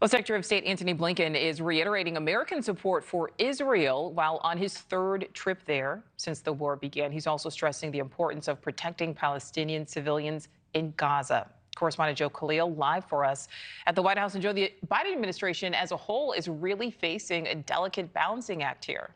Well, Secretary of State Antony Blinken is reiterating American support for Israel while on his third trip there since the war began. He's also stressing the importance of protecting Palestinian civilians in Gaza. Correspondent Joe Khalil live for us at the White House. And Joe, the Biden administration as a whole is really facing a delicate balancing act here.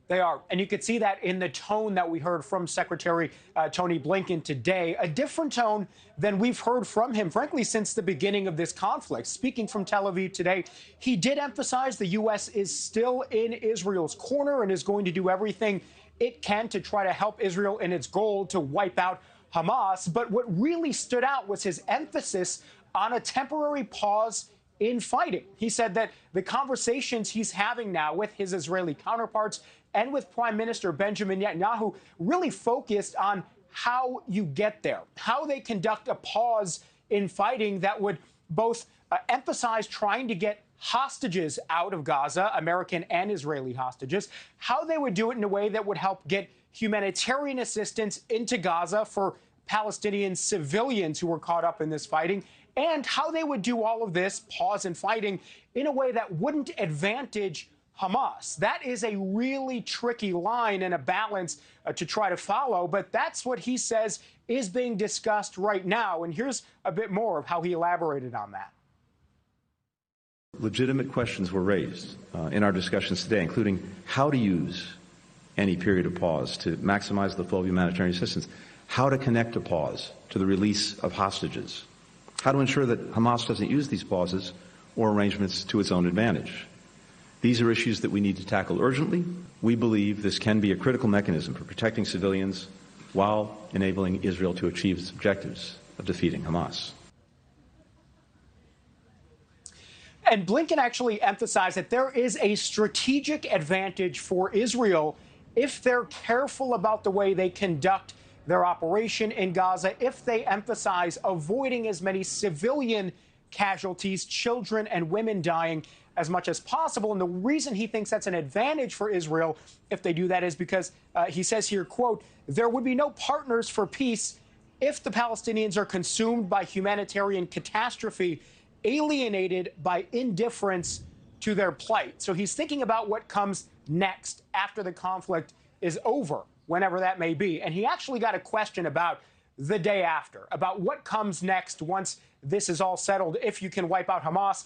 They are. And you could see that in the tone that we heard from Secretary Tony Blinken today, a different tone than we've heard from him, frankly, since the beginning of this conflict. Speaking from Tel Aviv today, he did emphasize the U.S. is still in Israel's corner and is going to do everything it can to try to help Israel in its goal to wipe out Hamas. But what really stood out was his emphasis on a temporary pause in fighting. He said that the conversations he's having now with his Israeli counterparts and with Prime Minister Benjamin Netanyahu really focused on how you get there, how they conduct a pause in fighting that would both emphasize trying to get hostages out of Gaza, American and Israeli hostages, how they would do it in a way that would help get humanitarian assistance into Gaza for Palestinian civilians who were caught up in this fighting, and how they would do all of this, pause in fighting, in a way that wouldn't advantage Hamas. That is a really tricky line and a balance to try to follow, but that's what he says is being discussed right now. And here's a bit more of how he elaborated on that. Legitimate questions were raised in our discussions today, including how to use any period of pause to maximize the flow of humanitarian assistance, how to connect a pause to the release of hostages, how to ensure that Hamas doesn't use these pauses or arrangements to its own advantage. These are issues that we need to tackle urgently. We believe this can be a critical mechanism for protecting civilians while enabling Israel to achieve its objectives of defeating Hamas. And Blinken actually emphasized that there is a strategic advantage for Israel if they're careful about the way they conduct their operation in Gaza, if they emphasize avoiding as many civilian casualties, children and women dying as much as possible. And the reason he thinks that's an advantage for Israel if they do that is because he says here, quote, there would be no partners for peace if the Palestinians are consumed by humanitarian catastrophe, alienated by indifference to their plight. So he's thinking about what comes next after the conflict is over, whenever that may be. And he actually got a question about the day after, about what comes next once this is all settled, if you can wipe out Hamas.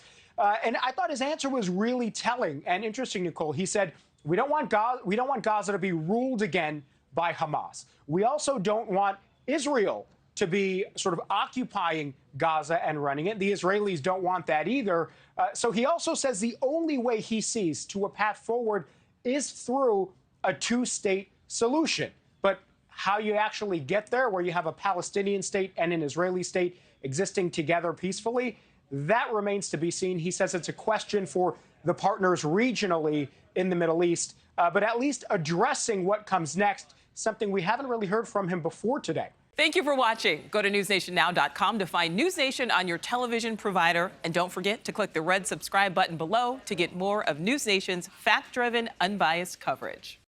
And I thought his answer was really telling and interesting, Nichole. He said, we don't want Gaza to be ruled again by Hamas. We also don't want Israel to be sort of occupying Gaza and running it. The Israelis don't want that either. So he also says the only way he sees to a path forward is through a two-state solution. But how you actually get there, where you have a Palestinian state and an Israeli state existing together peacefully, that remains to be seen. He says it's a question for the partners regionally in the Middle East, but at least addressing what comes next, something we haven't really heard from him before today. Thank you for watching. Go to newsnationnow.com to find News Nation on your television provider. And don't forget to click the red subscribe button below to get more of News Nation's fact-driven, unbiased coverage.